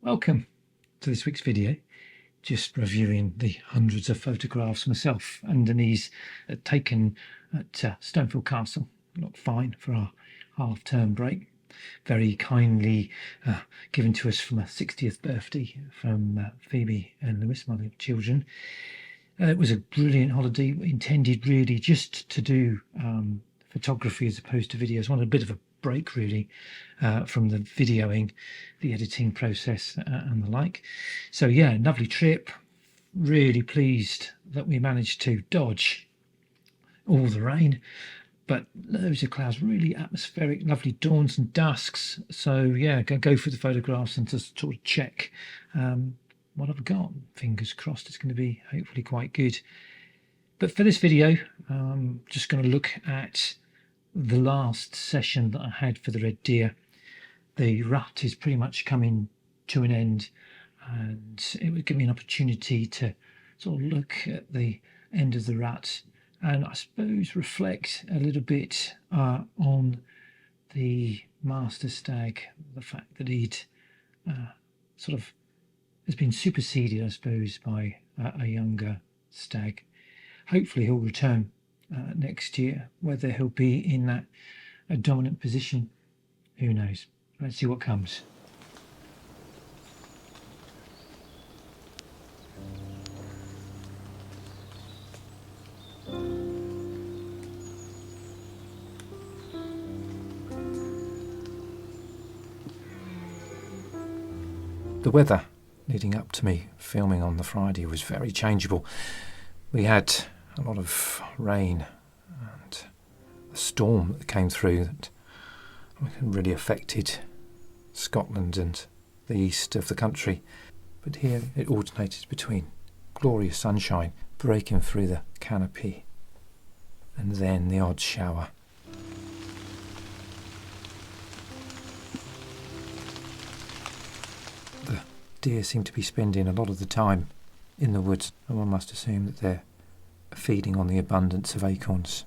Welcome to this week's video. Just reviewing the hundreds of photographs myself underneath taken at Stonefield Castle. Looked fine for our half-term break. Very kindly given to us from a 60th birthday from Phoebe and Lewis, my children. It was a brilliant holiday, intended really just to do photography as opposed to videos. Wanted a bit of a break really from the videoing, the editing process and the like. So yeah, lovely trip. Really pleased that we managed to dodge all the rain, but loads of clouds, really atmospheric, lovely dawns and dusks. So yeah, go through the photographs and just sort of check what I've got. Fingers crossed it's going to be hopefully quite good. But for this video, I'm just going to look at the last session that I had for the red deer. The rut is pretty much coming to an end, and it would give me an opportunity to sort of look at the end of the rut and I suppose reflect a little bit on the master stag, the fact that he'd sort of has been superseded, I suppose, by a younger stag. Hopefully he'll return next year. Whether he'll be in that dominant position, who knows. Let's see what comes. The weather leading up to me filming on the Friday was very changeable. We had a lot of rain and a storm that came through that really affected Scotland and the east of the country. But here it alternated between glorious sunshine breaking through the canopy and then the odd shower. The deer seem to be spending a lot of the time in the woods, and one must assume that they're feeding on the abundance of acorns.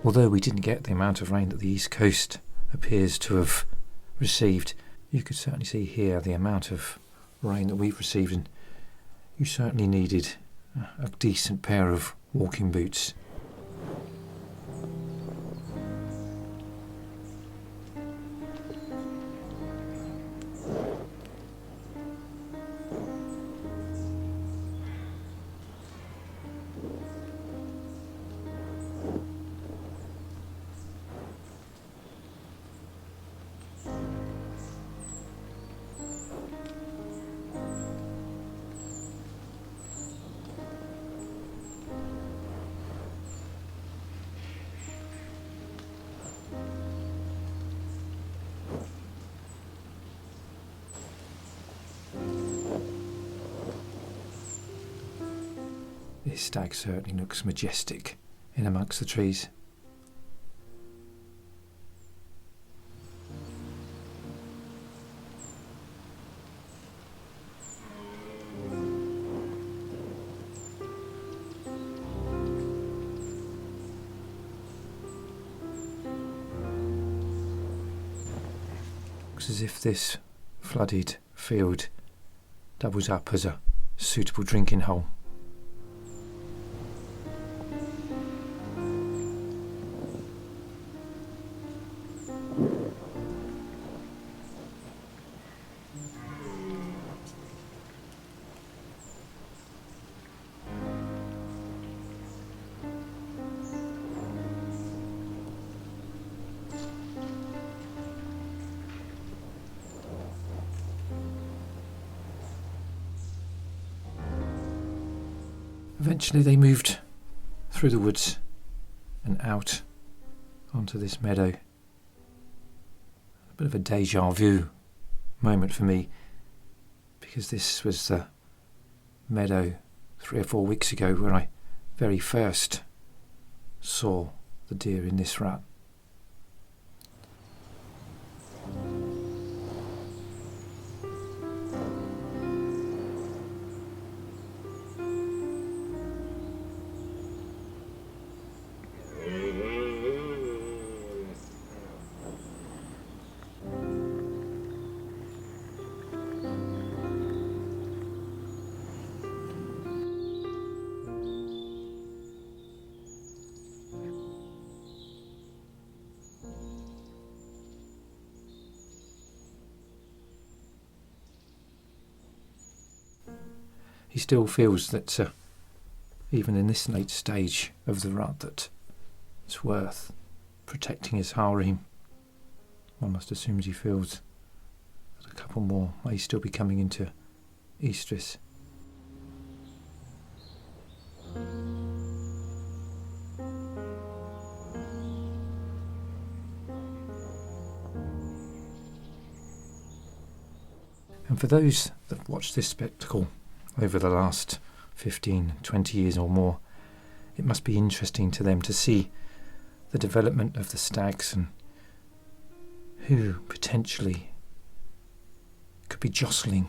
Although we didn't get the amount of rain that the East Coast appears to have received, you could certainly see here the amount of rain that we've received, and you certainly needed a decent pair of walking boots. This stag certainly looks majestic in amongst the trees. Looks as if this flooded field doubles up as a suitable drinking hole. Eventually they moved through the woods and out onto this meadow. A bit of a deja vu moment for me, because this was the meadow 3 or 4 weeks ago where I very first saw the deer in this rut. He still feels that even in this late stage of the rut that it's worth protecting his harem. One must assume he feels that a couple more may still be coming into estrus. And for those that watch this spectacle over the last 15, 20 years or more, it must be interesting to them to see the development of the stags and who potentially could be jostling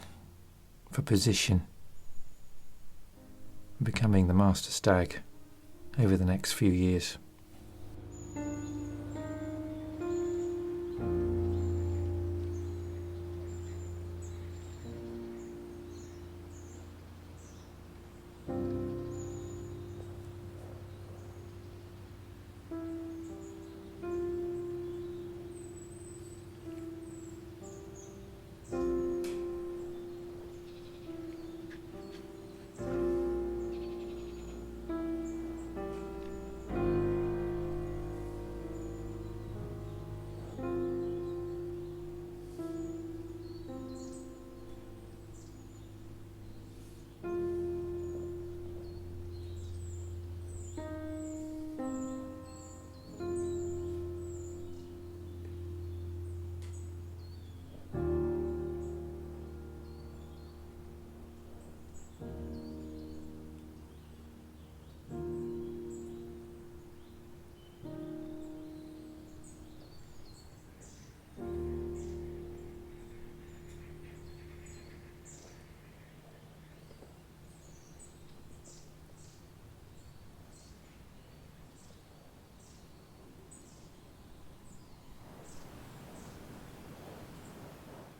for position and becoming the master stag over the next few years.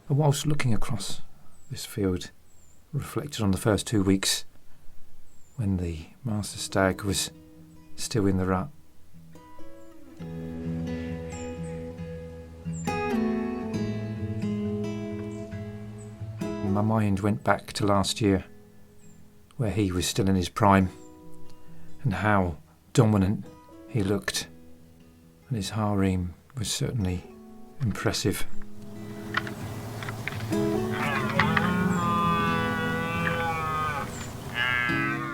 And whilst looking across this field, reflected on the first 2 weeks when the master stag was still in the rut, my mind went back to last year, where he was still in his prime, and how dominant he looked, and his harem was certainly impressive.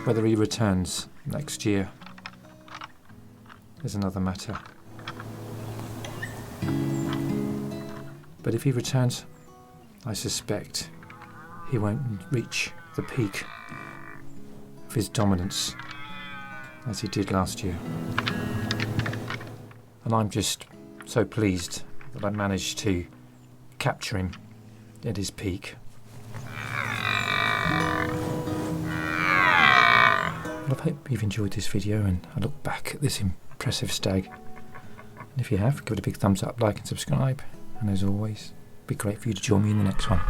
Whether he returns next year is another matter. But if he returns, I suspect he won't reach the peak of his dominance as he did last year. And I'm just so pleased that I managed to capture him at his peak. Well, I hope you've enjoyed this video and I look back at this impressive stag. And if you have, give it a big thumbs up, like and subscribe. And as always, it'd be great for you to join me in the next one.